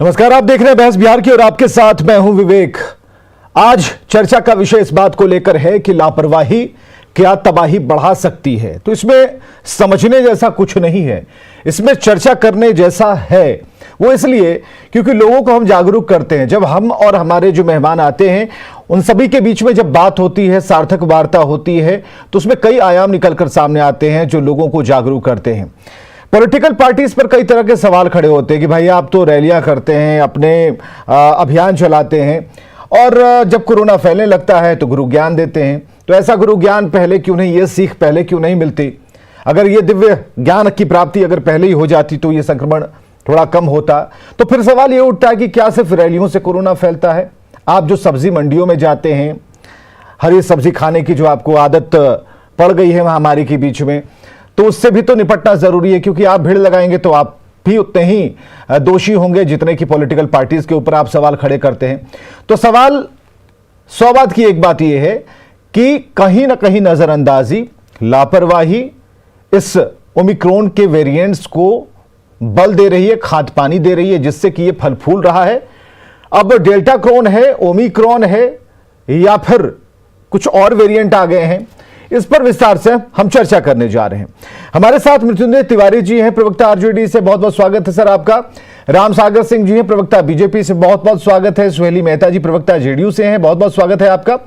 नमस्कार, आप देख रहे हैं बहस बिहार की और आपके साथ मैं हूं विवेक। आज चर्चा का विषय इस बात को लेकर है कि लापरवाही क्या तबाही बढ़ा सकती है। तो इसमें समझने जैसा कुछ नहीं है, इसमें चर्चा करने जैसा है। वो इसलिए क्योंकि लोगों को हम जागरूक करते हैं। जब हम और हमारे जो मेहमान आते हैं उन सभी के बीच में जब बात होती है, सार्थक वार्ता होती है, तो उसमें कई आयाम निकलकर सामने आते हैं जो लोगों को जागरूक करते हैं। पॉलिटिकल पार्टीज पर कई तरह के सवाल खड़े होते हैं कि भाई आप तो रैलियां करते हैं, अपने अभियान चलाते हैं और जब कोरोना फैलने लगता है तो गुरु ज्ञान देते हैं। तो ऐसा गुरु ज्ञान पहले क्यों नहीं, ये सीख पहले क्यों नहीं मिलती? अगर ये दिव्य ज्ञान की प्राप्ति अगर पहले ही हो जाती तो ये संक्रमण थोड़ा कम होता। तो फिर सवाल ये उठता है कि क्या सिर्फ रैलियों से कोरोना फैलता है? आप जो सब्जी मंडियों में जाते हैं, हरी सब्जी खाने की जो आपको आदत पड़ गई है महामारी के बीच में, तो उससे भी तो निपटना जरूरी है, क्योंकि आप भीड़ लगाएंगे तो आप भी उतने ही दोषी होंगे जितने की पॉलिटिकल पार्टीज के ऊपर आप सवाल खड़े करते हैं। तो सवाल 100 बात की एक बात यह है कि कहीं ना कहीं नजरअंदाजी, लापरवाही इस ओमिक्रॉन के वेरिएंट्स को बल दे रही है, खाद पानी दे रही है, जिससे कि ये फल फूल रहा है। अब डेल्टा क्रॉन है, ओमिक्रॉन है, या फिर कुछ और वेरिएंट आ गए हैं, इस पर विस्तार से हम चर्चा करने जा रहे हैं। हमारे साथ मृत्युंजय तिवारी जी हैं, प्रवक्ता आरजेडी से, बहुत बहुत स्वागत है सर आपका। राम सागर सिंह जी हैं, प्रवक्ता बीजेपी से, बहुत बहुत स्वागत है। सुहेली मेहता जी प्रवक्ता जेडीयू से हैं, बहुत बहुत स्वागत है आपका।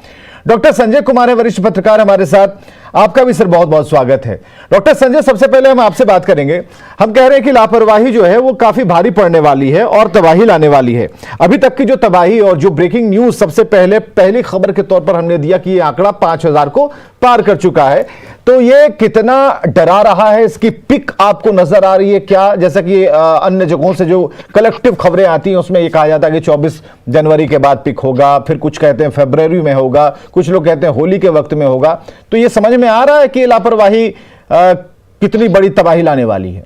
डॉक्टर संजय कुमार है, वरिष्ठ पत्रकार हमारे साथ, आपका भी सर बहुत बहुत स्वागत है। डॉक्टर संजय, सबसे पहले हम आपसे बात करेंगे। हम कह रहे हैं कि लापरवाही जो है वो काफी भारी पड़ने वाली है और तबाही लाने वाली है। अभी तक की जो तबाही और जो ब्रेकिंग न्यूज सबसे पहली खबर के तौर पर हमने दिया कि ये आंकड़ा 5000 को पार कर चुका है, तो ये कितना डरा रहा है? इसकी पिक आपको नजर आ रही है क्या? जैसा कि अन्य जगहों से जो कलेक्टिव खबरें आती हैं उसमें ये कहा जाता है कि 24 जनवरी के बाद पिक होगा, फिर कुछ कहते हैं फरवरी में होगा, कुछ लोग कहते हैं होली के वक्त में होगा। तो ये समझ में आ रहा है कि लापरवाही कितनी बड़ी तबाही लाने वाली है?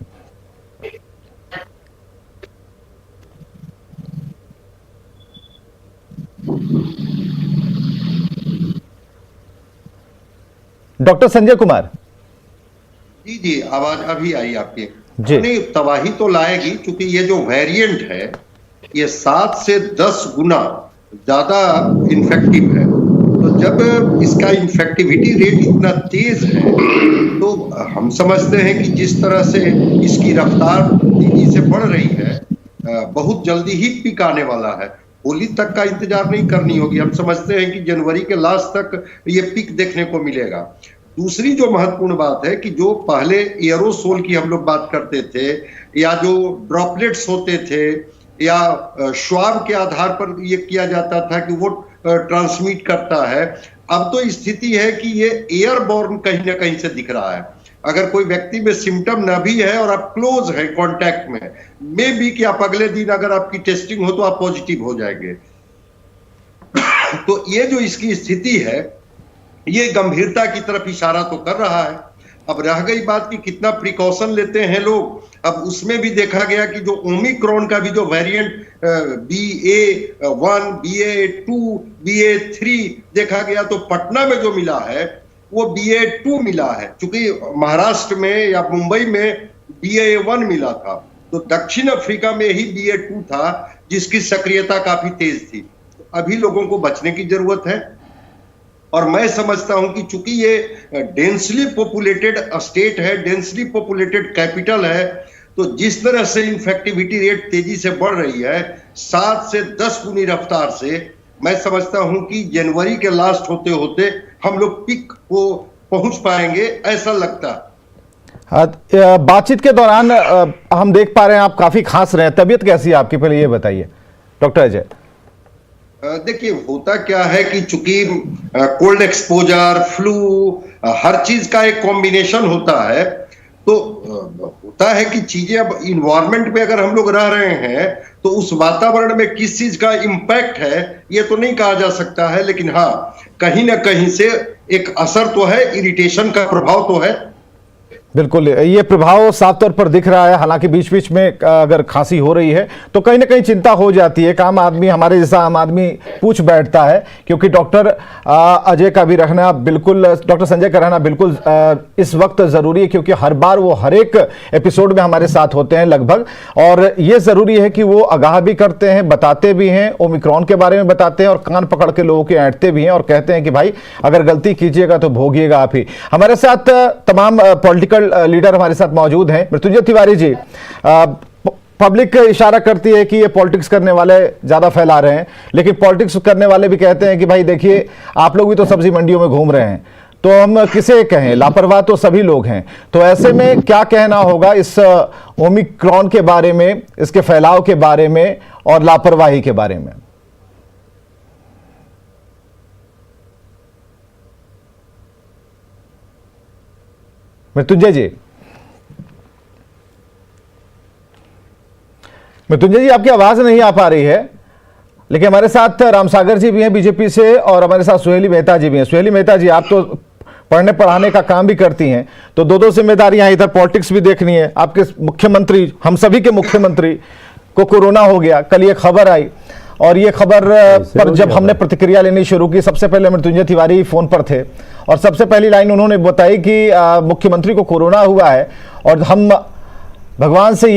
डॉक्टर संजय कुमार जी जी, आवाज अभी आई आपकी जी। नहीं, तबाही तो लाएगी, क्योंकि ये जो वेरिएंट है ये 7 से 10 गुना ज्यादा इन्फेक्टिव है। तो जब इसका इन्फेक्टिविटी रेट इतना तेज है तो हम समझते हैं कि जिस तरह से इसकी रफ्तार तेजी से बढ़ रही है, बहुत जल्दी ही पीक आने वाला है। होली तक का इंतजार नहीं करनी होगी। हम समझते हैं कि जनवरी के लास्ट तक ये पीक देखने को मिलेगा। दूसरी जो महत्वपूर्ण बात है कि जो पहले एयरोसोल की हम लोग बात करते थे, या जो ड्रॉपलेट्स होते थे, या श्वाब के आधार पर ये किया जाता था कि वो ट्रांसमिट करता है, अब तो स्थिति है कि ये एयरबॉर्न कहीं ना कहीं से दिख रहा है। अगर कोई व्यक्ति में सिम्टम ना भी है और आप क्लोज है कांटेक्ट में, मे बी कि आप अगले दिन अगर आपकी टेस्टिंग हो तो आप पॉजिटिव हो जाएंगे। तो ये जो इसकी स्थिति है ये गंभीरता की तरफ इशारा तो कर रहा है। अब रह गई बात कि कितना प्रिकॉशन लेते हैं लोग। अब उसमें भी देखा गया कि जो ओमिक्रॉन का भी जो वेरिएंट BA.1, BA.2, BA.3 देखा गया, तो पटना में जो मिला है वो BA.2 मिला है। क्योंकि महाराष्ट्र में या मुंबई में BA.1 मिला था, तो दक्षिण अफ्रीका में ही BA.2 था जिसकी सक्रियता काफी तेज थी। तो अभी लोगों को बचने की जरूरत है। और मैं समझता हूं कि चूंकि ये डेंसली पॉपुलेटेड स्टेट है, डेंसली पॉपुलेटेड कैपिटल है, तो जिस तरह से इन्फेक्टिविटी रेट तेजी से बढ़ रही है 7 से 10 गुनी रफ्तार से, मैं समझता हूं कि जनवरी के लास्ट होते होते हम लोग पीक को पहुंच पाएंगे, ऐसा लगता। बातचीत के दौरान हम देख पा रहे हैं आप काफी खांस रहे हैं, तबीयत कैसी है आपकी, पहले ये बताइए डॉक्टर अजय। देखिए, होता क्या है कि चूंकि कोल्ड एक्सपोजर, फ्लू, हर चीज का एक कॉम्बिनेशन होता है, तो होता है कि चीजें अब इन्वायरमेंट में अगर हम लोग रह रहे हैं तो उस वातावरण में किस चीज का इंपैक्ट है ये तो नहीं कहा जा सकता है, लेकिन हाँ, कहीं ना कहीं से एक असर तो है, इरिटेशन का प्रभाव तो है। बिल्कुल, ये प्रभाव साफ तौर पर दिख रहा है। हालांकि बीच बीच में अगर खांसी हो रही है तो कहीं ना कहीं चिंता हो जाती है। आम आदमी, हमारे जैसा आम आदमी पूछ बैठता है, क्योंकि डॉक्टर अजय का भी रहना बिल्कुल, डॉक्टर संजय का रहना बिल्कुल इस वक्त ज़रूरी है, क्योंकि हर बार वो हर एक एपिसोड में हमारे साथ होते हैं लगभग। और ये ज़रूरी है कि वो आगाह भी करते हैं, बताते भी हैं, ओमिक्रॉन के बारे में बताते हैं और कान पकड़ के लोगों के ऐंठते भी हैं और कहते हैं कि भाई अगर गलती कीजिएगा तो भोगिएगा आप ही। हमारे साथ तमाम पॉलिटिकल लीडर हमारे साथ मौजूद हैं। मृत्युंजय तिवारी जी, पब्लिक इशारा करती है कि ये पॉलिटिक्स करने वाले ज्यादा फैला रहे हैं, लेकिन पॉलिटिक्स करने वाले भी कहते हैं कि भाई देखिए आप लोग भी तो सब्जी मंडियों में घूम रहे हैं, तो हम किसे कहें, लापरवाह तो सभी लोग हैं। तो ऐसे में क्या कहना होगा इस ओमिक्रॉन के बारे में, इसके फैलाव के बारे में और लापरवाही के बारे में? मृत्युंजय जी, मृत्युंजय जी आपकी आवाज नहीं आ पा रही है, लेकिन हमारे साथ रामसागर जी भी हैं बीजेपी से और हमारे साथ सुहेली मेहता जी भी हैं। सुहेली मेहता जी, आप तो पढ़ने पढ़ाने का काम भी करती हैं, तो दो जिम्मेदारियां, इधर पॉलिटिक्स भी देखनी है। आपके मुख्यमंत्री, हम सभी के मुख्यमंत्री को कोरोना हो गया, कल ये खबर आई और ये खबर पर जब हमने प्रतिक्रिया लेनी शुरू की, सबसे पहले मृत्युंजय तिवारी फोन पर थे और सबसे पहली लाइन उन्होंने बताई कि मुख्यमंत्री को कोरोना हुआ है और हम भगवान से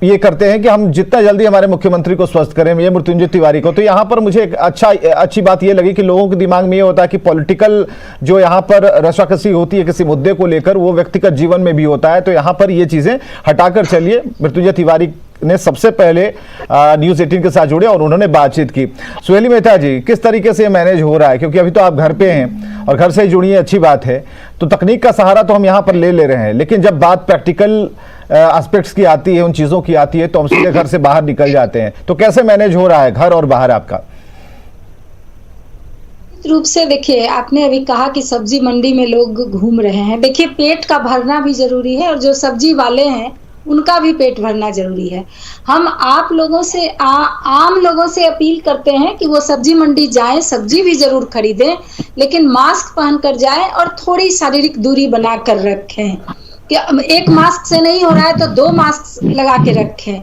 ये करते हैं कि हम जितना जल्दी हमारे मुख्यमंत्री को स्वस्थ करें, ये मृत्युंजय तिवारी को। तो यहाँ पर मुझे एक अच्छी बात ये लगी कि लोगों के दिमाग में ये होता है कि पॉलिटिकल जो यहाँ पर रस्साकसी होती है किसी मुद्दे को लेकर, वो व्यक्तिगत जीवन में भी होता है। तो यहाँ पर ये चीजें हटाकर चलिए। मृत्युंजय तिवारी ने सबसे पहले न्यूज़ 18 के साथ जुड़े और उन्होंने बातचीत की। सुहेली मेहता जी, किस तरीके से मैनेज हो रहा है, क्योंकि अभी तो आप घर पे हैं और घर से ही जुड़ी है, अच्छी बात है। तो तकनीक का सहारा तो हम यहाँ पर ले रहे हैं, लेकिन जब बात प्रैक्टिकल एस्पेक्ट्स की आती है, उन चीज़ों की आती है, तो हम सीधे घर से बाहर निकल जाते हैं। तो कैसे मैनेज हो रहा है घर और बाहर आपका? रूप से देखिए, आपने अभी कहा कि सब्जी मंडी में लोग घूम रहे हैं। देखिए, पेट का भरना भी जरूरी है और जो सब्जी वाले हैं उनका भी पेट भरना जरूरी है। हम आप लोगों से आम लोगों से अपील करते हैं कि वो सब्जी मंडी जाएं, सब्जी भी जरूर खरीदें, लेकिन मास्क पहनकर जाएं और थोड़ी शारीरिक दूरी बनाकर रखें। कि एक मास्क से नहीं हो रहा है तो 2 मास्क लगा के रखें,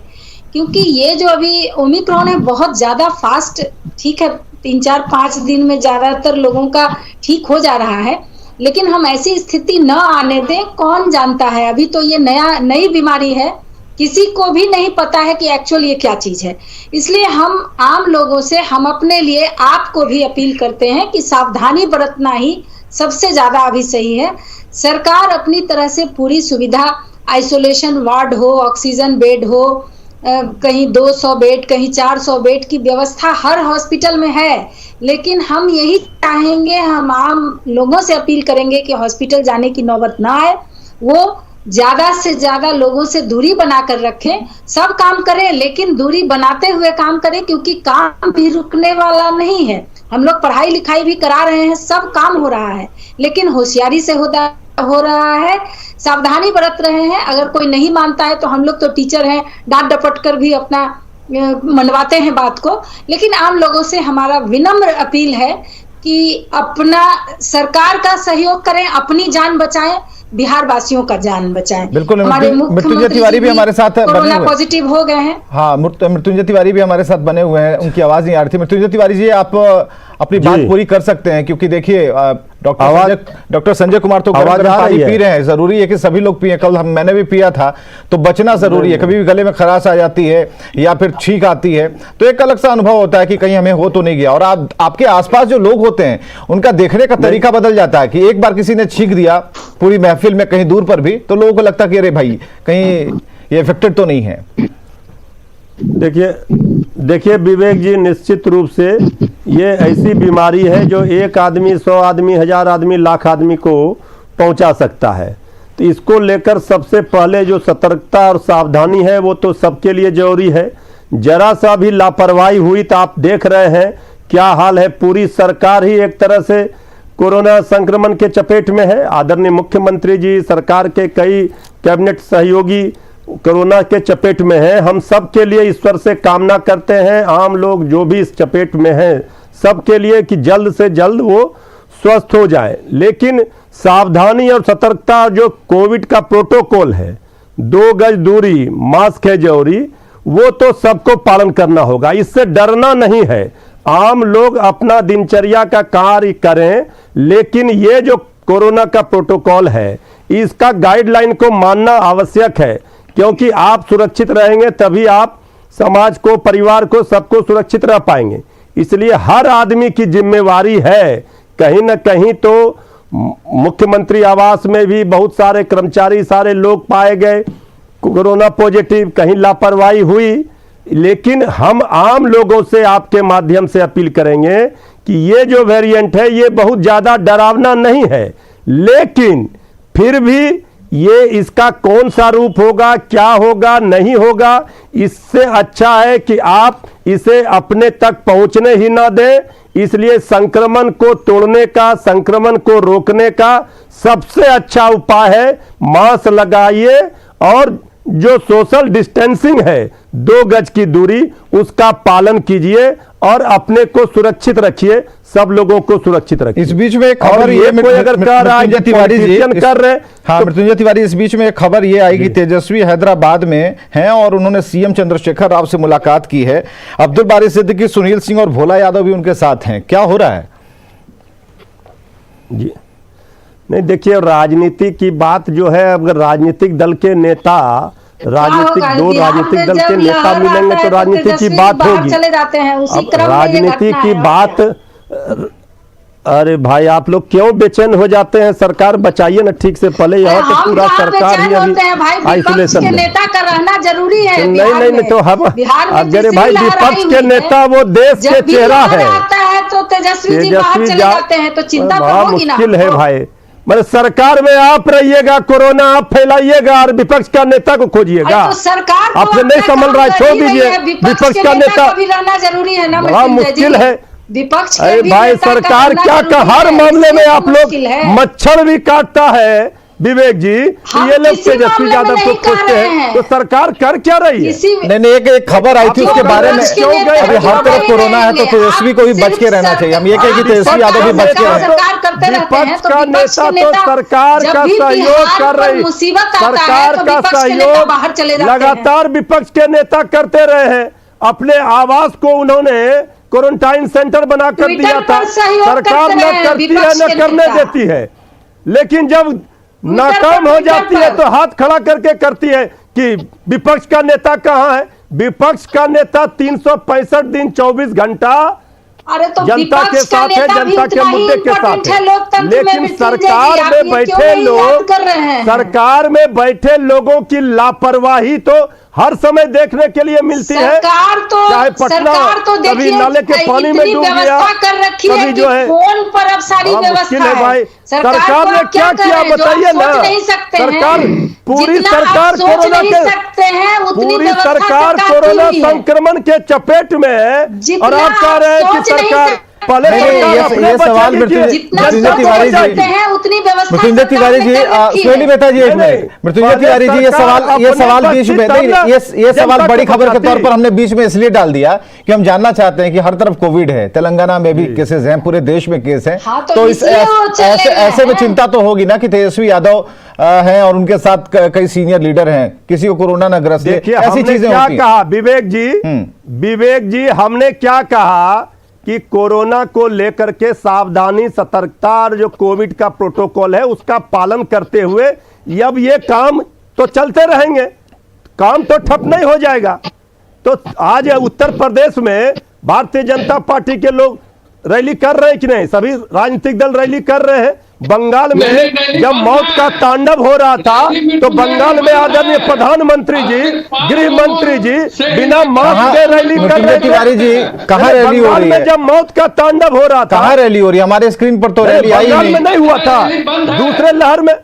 क्योंकि ये जो अभी ओमिक्रॉन है बहुत ज्यादा फास्ट, ठीक है 3-4-5 दिन में ज्यादातर लोगों का ठीक हो जा रहा है, लेकिन हम ऐसी स्थिति न आने दें। कौन जानता है, अभी तो ये नई बीमारी है, किसी को भी नहीं पता है कि एक्चुअल ये क्या चीज है। इसलिए हम आम लोगों से, हम अपने लिए आपको भी अपील करते हैं कि सावधानी बरतना ही सबसे ज्यादा अभी सही है। सरकार अपनी तरह से पूरी सुविधा, आइसोलेशन वार्ड हो, ऑक्सीजन बेड हो, कहीं 200 बेड, कहीं 400 बेड की व्यवस्था हर हॉस्पिटल में है, लेकिन हम यही चाहेंगे, हम आम लोगों से अपील करेंगे कि हॉस्पिटल जाने की नौबत ना आए, वो ज्यादा से ज्यादा लोगों से दूरी बनाकर रखें। सब काम करें लेकिन दूरी बनाते हुए काम करें, क्योंकि काम भी रुकने वाला नहीं है। हम लोग पढ़ाई लिखाई भी करा रहे हैं, सब काम हो रहा है, लेकिन होशियारी से हो रहा है, सावधानी बरत रहे हैं। अगर कोई नहीं मानता है तो हम लोग तो टीचर हैं, डांट डपट कर भी अपना मनवाते हैं बात को, लेकिन आम लोगों से हमारा विनम्र अपील है कि अपना सरकार का सहयोग करें, अपनी जान बचाएं, बिहार वासियों का जान बचाएं। बिल्कुल, मृत्युंजय तिवारी भी हमारे साथ बने हुए, पॉजिटिव हो गए हैं। हाँ, मृत्युंजय तिवारी भी हमारे साथ बने हुए हैं, उनकी आवाज नहीं आ रही थी। मृत्युंजय तिवारी जी, आप अपनी बात पूरी कर सकते हैं, क्योंकि देखिए डॉक्टर संजय कुमार तो पानी पी रहे हैं, जरूरी है कि सभी लोग पिए। कल मैंने भी पिया था, तो बचना जरूरी है। कभी भी गले में खराश आ जाती है या फिर छींक आती है तो एक अलग सा अनुभव होता है कि कहीं हमें हो तो नहीं गया। और आपके आसपास जो लोग होते हैं उनका देखने का तरीका बदल जाता है कि एक बार किसी ने छींक दिया पूरी महफिल में, कहीं दूर पर भी, तो लोगों को लगता है कि अरे भाई कहीं ये इफेक्टेड तो नहीं है। देखिए विवेक जी, निश्चित रूप से ये ऐसी बीमारी है जो एक आदमी, 100 आदमी, 1000 आदमी, लाख आदमी को पहुंचा सकता है। तो इसको लेकर सबसे पहले जो सतर्कता और सावधानी है वो तो सबके लिए जरूरी है। जरा सा भी लापरवाही हुई तो आप देख रहे हैं क्या हाल है। पूरी सरकार ही एक तरह से कोरोना संक्रमण के चपेट में है। आदरणीय मुख्यमंत्री जी, सरकार के कई कैबिनेट सहयोगी कोरोना के चपेट में है। हम सब के लिए ईश्वर से कामना करते हैं, आम लोग जो भी इस चपेट में हैं सबके लिए, कि जल्द से जल्द वो स्वस्थ हो जाए। लेकिन सावधानी और सतर्कता जो कोविड का प्रोटोकॉल है, 2 गज दूरी, मास्क है जरूरी, वो तो सबको पालन करना होगा, इससे डरना नहीं है। आम लोग अपना दिनचर्या का कार्य करें, लेकिन ये जो कोरोना का प्रोटोकॉल है इसका गाइडलाइन को मानना आवश्यक है, क्योंकि आप सुरक्षित रहेंगे तभी आप समाज को, परिवार को, सबको सुरक्षित रह पाएंगे। इसलिए हर आदमी की जिम्मेवारी है। कहीं ना कहीं तो मुख्यमंत्री आवास में भी बहुत सारे कर्मचारी, सारे लोग पाए गए कोरोना पॉजिटिव, कहीं लापरवाही हुई, लेकिन हम आम लोगों से आपके माध्यम से अपील करेंगे कि ये जो वेरिएंट है ये बहुत ज़्यादा डरावना नहीं है, लेकिन फिर भी ये इसका कौन सा रूप होगा, क्या होगा, नहीं होगा, इससे अच्छा है कि आप इसे अपने तक पहुंचने ही ना दें। इसलिए संक्रमण को तोड़ने का, संक्रमण को रोकने का सबसे अच्छा उपाय है मास्क लगाइए और जो सोशल डिस्टेंसिंग है, 2 गज की दूरी, उसका पालन कीजिए और अपने को सुरक्षित रखिए, सब लोगों को सुरक्षित रखिए। इस बीच में एक खबर ये कोई अगर कह रहा है तिवारी जी कर रहे, हाँ मृत्युंजय तिवारी, इस बीच में एक खबर ये आई कि तेजस्वी हैदराबाद में हैं और उन्होंने सीएम चंद्रशेखर राव से मुलाकात की है। अब्दुल बारी सिद्दीकी, सुनील सिंह और भोला यादव भी उनके साथ हैं। क्या हो रहा है जी? नहीं, देखिए, राजनीति की बात जो है, अगर राजनीतिक दल के नेता, राजनीतिक दो राजनीतिक दल के नेता मिलेंगे तो राजनीति की बात होगी। चले जाते हैं उसी अब क्रम में राजनीति की बात, अरे भाई आप लोग क्यों बेचैन हो जाते हैं? सरकार बचाइए ना ठीक से, पहले यहाँ तो पूरा सरकार ही अभी आइसोलेशन में। नेता का रहना जरूरी है। नहीं तो हम, अगर भाई विपक्ष के नेता वो देश के चेहरा है, तो तेजस्वी जी बाहर चले जाते हैं तो चिंता तो होगी ना। मुश्किल है भाई, मतलब सरकार में आप रहिएगा, कोरोना आप फैलाइएगा और विपक्ष का नेता को खोजिएगा। तो सरकार आपसे नहीं संभल रहा है, छोड़ दीजिए। विपक्ष का नेता भी रहना जरूरी है ना, बड़ा मुश्किल है। विपक्ष अरे भाई, सरकार क्या का हर मामले में आप लोग मच्छर भी काटता है विवेक जी, ये लोग तेजस्वी यादव को खोजते हैं, तो सरकार कर क्या रही है? नहीं, एक खबर आई थी उसके बारे में, अभी हर तरफ कोरोना है तो तेजस्वी को भी बच के रहना चाहिए। हम ये कहें कि तेजस्वी यादव भी बच के रहें। विपक्ष का नेता तो सरकार का सहयोग कर रही, सरकार का सहयोग लगातार विपक्ष के नेता करते रहे हैं। अपने आवास को उन्होंने क्वारंटाइन सेंटर बनाकर दिया था, सरकार न करती है न करने देती है, लेकिन जब नाकाम हो जाती है तो हाथ खड़ा करके करती है कि विपक्ष का नेता कहां है। विपक्ष का नेता 365 दिन 24 घंटा जनता के साथ है, जनता के मुद्दे के साथ है, लेकिन सरकार में बैठे लोग, सरकार में बैठे लोगों की लापरवाही तो हर समय देखने के लिए मिलती है। चाहे पटना कभी नाले के पानी में डूब गया, कभी जो है फोन पर अब सारी व्यवस्था है भाई। सरकार ने क्या किया बताइए ना। सरकार, पूरी सरकार कोरोना के, पूरी सरकार कोरोना संक्रमण के चपेट में है और आप कह रहे हैं कि सरकार पहले ये सवाल मृत्युंजय तिवारी जी, मृत्युंजय तिवारी जी, सोहेली मेहता जी, एक मिनट, मृत्युंजय तिवारी जी, ये सवाल बीच में नहीं, ये सवाल बड़ी खबर के तौर पर हमने बीच में इसलिए डाल दिया कि हम जानना चाहते हैं कि हर तरफ कोविड है, तेलंगाना में भी केसेस हैं, पूरे देश में केस हैं, तो इस ऐसे में चिंता तो होगी ना कि तेजस्वी यादव हैं और उनके साथ कई सीनियर लीडर हैं, किसी को कोरोना न ग्रस्त है, ऐसी चीजें क्या कहा विवेक जी, हमने क्या कहा कि कोरोना को लेकर के सावधानी, सतर्कता और जो कोविड का प्रोटोकॉल है उसका पालन करते हुए अब ये काम तो चलते रहेंगे, काम तो ठप नहीं हो जाएगा। तो आज उत्तर प्रदेश में भारतीय जनता पार्टी के लोग रैली कर रहे हैं कि नहीं? सभी राजनीतिक दल रैली कर रहे हैं। बंगाल में जब मौत का तांडव हो रहा था तो बंगाल में आदरणीय प्रधानमंत्री जी, गृह मंत्री जी बिना मास्क के रैली कर रहे थे। तिवारी जी, कहाँ रैली हो रही है? जब मौत का तांडव हो रहा था, कहाँ रैली हो रही है? हमारे स्क्रीन पर तो रैली आई बंगाल में नहीं हुआ था, दूसरे लहर में।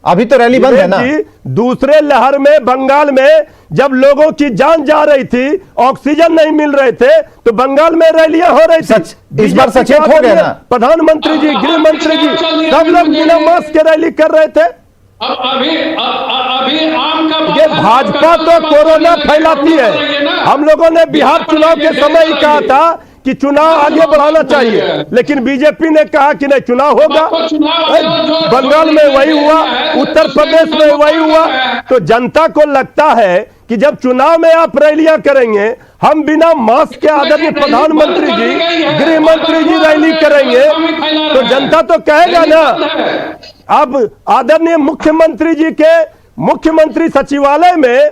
अभी तो रैली बंद है ना। दूसरे लहर में बंगाल में जब लोगों की जान जा रही थी, ऑक्सीजन नहीं मिल रहे थे, तो बंगाल में रैलियां हो रही थी। इस बार सचेत हो गए ना, प्रधानमंत्री जी, गृह मंत्री जी, सब लोग बिना मास्क के रैली कर रहे थे। अभी आम का ये भाजपा तो कोरोना फैलाती है। हम लोगों ने बिहार चुनाव के समय ही कहा था कि चुनाव आगे बढ़ाना चाहिए, लेकिन बीजेपी ने कहा कि नहीं चुनाव होगा। बंगाल में वही हुआ, उत्तर प्रदेश में वही हुआ। तो जनता को लगता है कि जब चुनाव में आप रैलियां करेंगे, हम बिना मास्क के आदरणीय प्रधानमंत्री जी, गृह मंत्री जी रैली करेंगे, तो जनता तो कहेगा ना। अब आदरणीय मुख्यमंत्री जी के मुख्यमंत्री सचिवालय में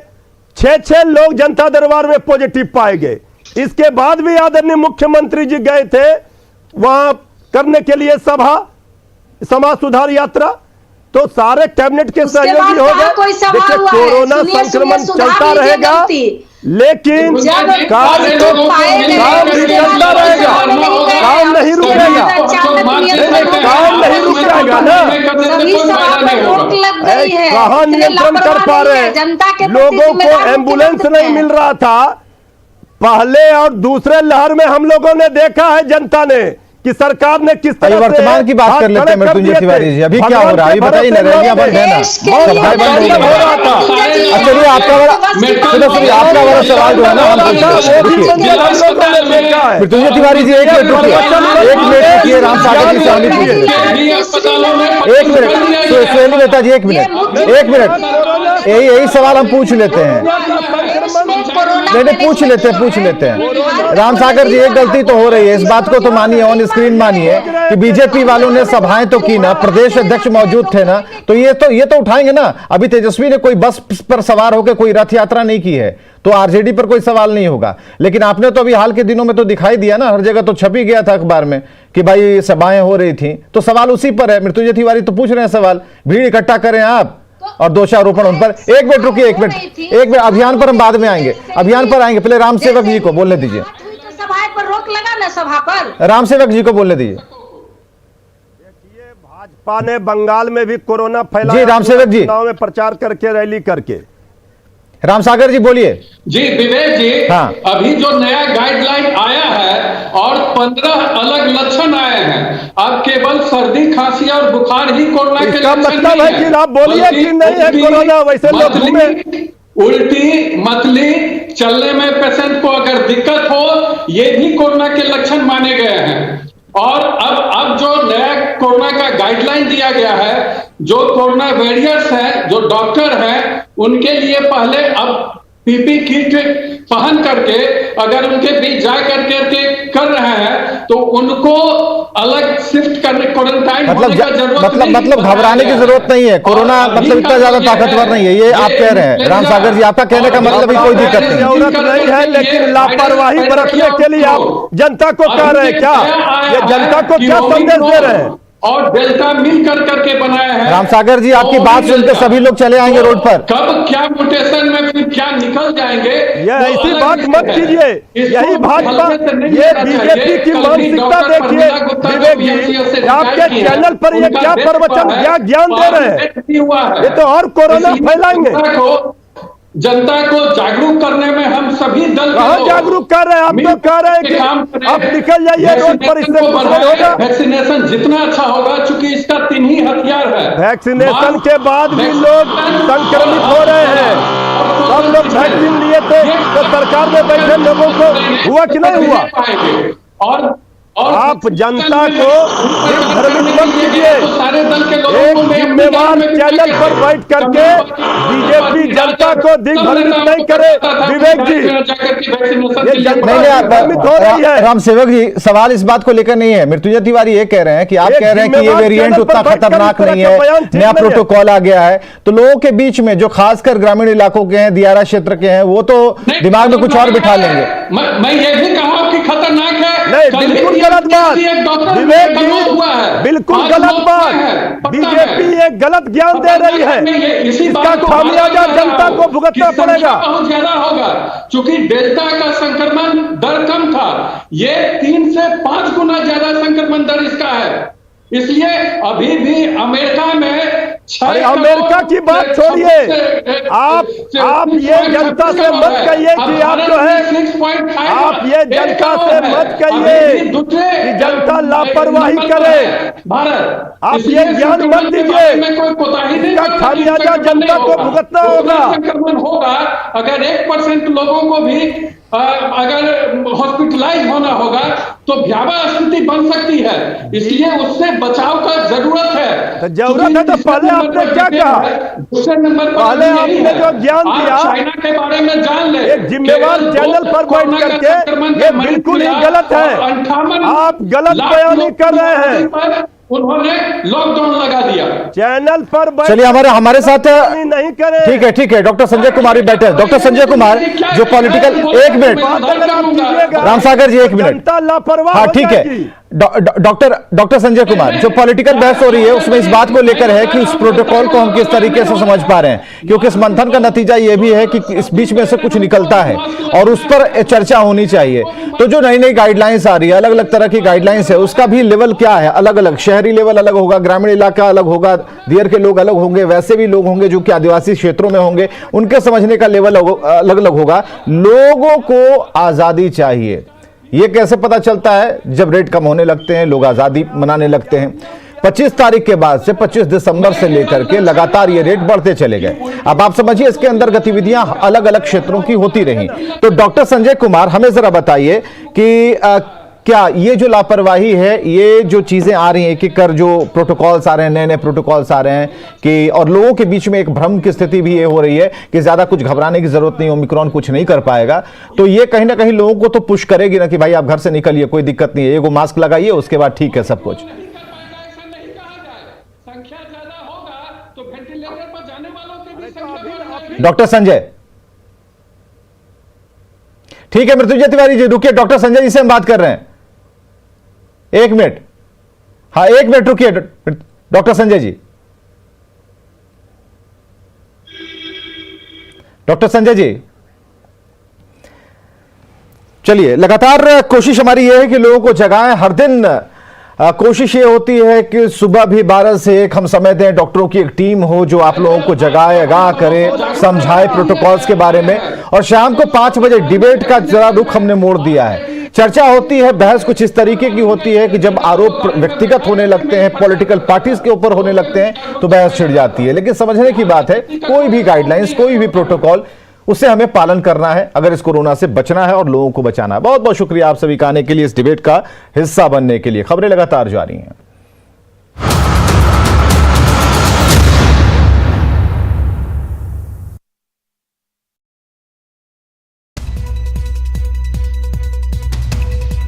6 लोग जनता दरबार में पॉजिटिव पाए गए। इसके बाद भी आदरणीय मुख्यमंत्री जी गए थे वहां करने के लिए सभा, समाज सुधार यात्रा, तो सारे कैबिनेट के सहयोगी हो गए। देखिए कोरोना संक्रमण चलता रहेगा, लेकिन काम भी चलता रहेगा, काम नहीं रुकेगा, काम नहीं रुकेगा ना। कहाँ नियंत्रण कर पा रहे हैं? लोगों को एम्बुलेंस नहीं मिल रहा था। पहले और दूसरे लहर में हम लोगों ने देखा है जनता ने कि सरकार ने किस तरह से वर्तमान की बात कर लेते हैं मृत्युंजय तिवारी जी, अभी क्या हो रहा है अभी बताइए ना। रैलियां बंद है ना, सभाएं बंद हो रहा था। चलिए आपका बड़ा सवाल जो है ना मृत्युंजय तिवारी जी, 1 मिनट रुकिए, राम सागर जी से 1 मिनट, सुहेंद्र मेहता जी 1 मिनट, यही सवाल हम पूछ लेते हैं। नहीं पूछ लेते हैं। राम सागर जी, एक गलती तो हो रही है, इस बात को तो मानिए, ऑन स्क्रीन मानिए कि बीजेपी वालों ने सभाएं तो की ना, प्रदेश अध्यक्ष मौजूद थे ना, तो ये तो उठाएंगे ना। अभी तेजस्वी ने कोई बस पर सवार होकर कोई रथ यात्रा नहीं की है, तो आरजेडी पर कोई सवाल नहीं होगा। लेकिन आपने तो अभी हाल के दिनों में तो दिखाई दिया ना, हर जगह तो छपी गया था अखबार में कि भाई सभाएं हो रही थी, तो सवाल उसी पर है। मृत्युंजय तिवारी तो पूछ रहे हैं सवाल, भीड़ इकट्ठा करें आप और दोषारोपण उन पर। 1 मिनट रुकिए, 1 मिनट, अभियान पर हम बाद में आएंगे, अभियान पर आएंगे, पहले राम सेवक जी को बोलने दीजिए। सभा पर रोक लगा ना, सभा पर राम सेवक जी को बोलने दीजिए। देखिए भाजपा ने बंगाल में भी कोरोना फैलाया, जी राम सेवक जी, चुनाव में प्रचार करके रैली करके। राम सागर जी बोलिए। जी विवेक जी, हाँ। अभी जो नया गाइडलाइन आया है और 15 अलग लक्षण आए हैं, अब केवल सर्दी खांसी और बुखार ही कोरोना के इसका लक्षण मतलब है कि आप बोलिए कि नहीं है कोरोना, वैसे लोग घूमे। उल्टी मतली चलने में पेशेंट को अगर दिक्कत हो, ये भी कोरोना के लक्षण माने गए हैं। और अब जो नया कोरोना का गाइडलाइन दिया गया है, जो कोरोना वॉरियर्स हैं, जो डॉक्टर हैं, उनके लिए पहले अब पीपी किट पहन करके अगर उनके बीच जा करके कर रहे हैं, तो उनको अलग शिफ्ट करने, क्वारंटाइन होने का जरूरत नहीं, मतलब घबराने की जरूरत नहीं है। कोरोना मतलब इतना ज्यादा ताकतवर नहीं है, ये आप कह रहे हैं राम सागर जी। आपका कहने का मतलब कोई दिक्कत नहीं, जरूरत नहीं है, लेकिन लापरवाही बरतने के लिए आप जनता को कह रहे हैं क्या? ये जनता को क्या संदेश दे रहे हैं? और डेल्टा मिल करके बनाया है। राम सागर जी, आपकी बात सुनकर सभी लोग चले आएंगे रोड पर। कब क्या म्यूटेशन में फिर क्या निकल जाएंगे, ये ऐसी बात मत कीजिए। यही भाजपा, ये बीजेपी की मानसिकता देखिए विवेक जी, आपके चैनल पर ये क्या प्रवचन, क्या ज्ञान दे रहे हैं? ये तो और कोरोना फैलाएंगे। जनता को जागरूक करने में हम सभी दल जागरूक कर रहे हैं। आप तो कह रहे हैं कि आप निकल जाइए रोड पर, इससे कुछ नहीं होगा। वैक्सीनेशन जितना अच्छा होगा, चूंकि इसका 3 ही हथियार है। वैक्सीनेशन के बाद भी लोग संक्रमित हो रहे हैं। सब लोग वैक्सीन लिए थे तो सरकार में बैठे लोगों को हुआ कि नहीं हुआ? और आप जनता को भ्रमित मत कीजिए। एक जिम्मेवार चैनल पर बैठ करके बीजेपी जनता को दिग्भ्रमित नहीं करे। विवेक जी, ये जनता भ्रमित हो रही है। राम सेवक जी, सवाल इस बात को लेकर नहीं है। मृत्युंजय तिवारी ये कह रहे हैं कि आप कह रहे हैं कि ये वेरिएंट उतना खतरनाक नहीं है, नया प्रोटोकॉल आ गया है, तो लोगों के बीच में जो खासकर ग्रामीण इलाकों के हैं, दियारा क्षेत्र के हैं, वो तो दिमाग में कुछ और बिठा लेंगे। मैं ये भी कहूं कि खतरनाक है। नहीं, बिल्कुल गलत बात विवेक जी, बिल्कुल गलत बात। बीजेपी एक गलत ज्ञान दे रही है, इसका खामियाजा जनता को भुगतना पड़ेगा। बहुत ज्यादा होगा, क्योंकि डेल्टा का संक्रमण दर कम था, ये 3 से 5 गुना ज्यादा संक्रमण दर इसका है। इसलिए अभी भी अमेरिका में, अरे अमेरिका की बात छोड़िए, आप ये जनता से मत कहिए कि आप जो है, आप ये जनता से मत कहिए कि जनता लापरवाही करे। भारत, आप ये ज्ञान मत दीजिए, कोई कोताही नहीं, इसका खामियाजा जनता को भुगतना होगा। संक्रमण होगा अगर 1% लोगों को भी अगर हॉस्पिटलाइज होना होगा तो भयावह स्थिति बन सकती है, इसलिए उससे बचाव का जरूरत है। तो जरूरत है तो पहले आपने क्या कहा? दूसरे नंबर पर पहले आपने जो ज्ञान आप दिया चाइना के बारे में जान ले, एक जिम्मेवार चैनल पर बैठ करके, ये बिल्कुल ही गलत है। आप गलत बयानी कर रहे हैं। उन्होंने लॉकडाउन लगा दिया। चैनल पर चलिए हमारे साथ नहीं करें। ठीक है डॉक्टर संजय कुमार भी बैठे हैं। डॉक्टर संजय कुमार जो पॉलिटिकल, एक मिनट राम सागर जी, एक मिनट, लापरवाह। हाँ ठीक है डॉक्टर संजय कुमार, जो पॉलिटिकल बहस हो रही है उसमें इस बात को लेकर है कि उस प्रोटोकॉल को हम किस तरीके से समझ पा रहे हैं, क्योंकि इस मंथन का नतीजा यह भी है कि इस बीच में से कुछ निकलता है और उस पर चर्चा होनी चाहिए। तो जो नई नई गाइडलाइंस आ रही है, अलग अलग तरह की गाइडलाइंस है, उसका भी लेवल क्या है? अलग अलग शहरी लेवल अलग होगा, ग्रामीण इलाका अलग होगा, दियर के लोग अलग होंगे, वैसे भी लोग होंगे जो कि आदिवासी क्षेत्रों में होंगे, उनके समझने का लेवल अलग अलग होगा। लोगों को आजादी चाहिए, यह कैसे पता चलता है? जब रेट कम होने लगते हैं, लोग आजादी मनाने लगते हैं। 25 तारीख के बाद से 25 दिसंबर से लेकर के लगातार ये रेट बढ़ते चले गए। अब आप समझिए इसके अंदर गतिविधियां अलग अलग क्षेत्रों की होती रही। तो डॉक्टर संजय कुमार हमें जरा बताइए कि क्या ये जो लापरवाही है, ये जो चीजें आ रही हैं कि कर जो प्रोटोकॉल्स आ रहे हैं, नए नए प्रोटोकॉल्स आ रहे हैं कि, और लोगों के बीच में एक भ्रम की स्थिति भी ये हो रही है कि ज्यादा कुछ घबराने की जरूरत नहीं, ओमिक्रॉन कुछ नहीं कर पाएगा, तो ये कहीं ना कहीं लोगों को तो पुश करेगी ना कि भाई आप घर से निकलिए, कोई दिक्कत नहीं है, एगो मास्क लगाइए, उसके बाद ठीक है सब कुछ। संख्या ज्यादा होगा तो वेंटिलेटर पर जाने वालों की भी संख्या। डॉक्टर संजय, ठीक है मृत्युंजय तिवारी जी रुकिए, डॉक्टर संजय जी से हम बात कर रहे हैं, एक मिनट, हाँ एक मिनट रुकिए डॉक्टर संजय जी। डॉक्टर संजय जी, चलिए लगातार कोशिश हमारी यह है कि लोगों को जगाएं। हर दिन कोशिश ये होती है कि सुबह भी 12 से 1 हम समय दें, डॉक्टरों की एक टीम हो जो आप लोगों को जगाए, आगाह करे, समझाए प्रोटोकॉल्स के बारे में, और शाम को 5 बजे डिबेट का जरा रुख हमने मोड़ दिया है। चर्चा होती है, बहस कुछ इस तरीके की होती है कि जब आरोप व्यक्तिगत होने लगते हैं, पॉलिटिकल पार्टीज के ऊपर होने लगते हैं तो बहस छिड़ जाती है। लेकिन समझने की बात है, कोई भी गाइडलाइंस, कोई भी प्रोटोकॉल, उसे हमें पालन करना है अगर इस कोरोना से बचना है और लोगों को बचाना है। बहुत बहुत शुक्रिया आप सभी का आने के लिए, इस डिबेट का हिस्सा बनने के लिए। खबरें लगातार जारी हैं।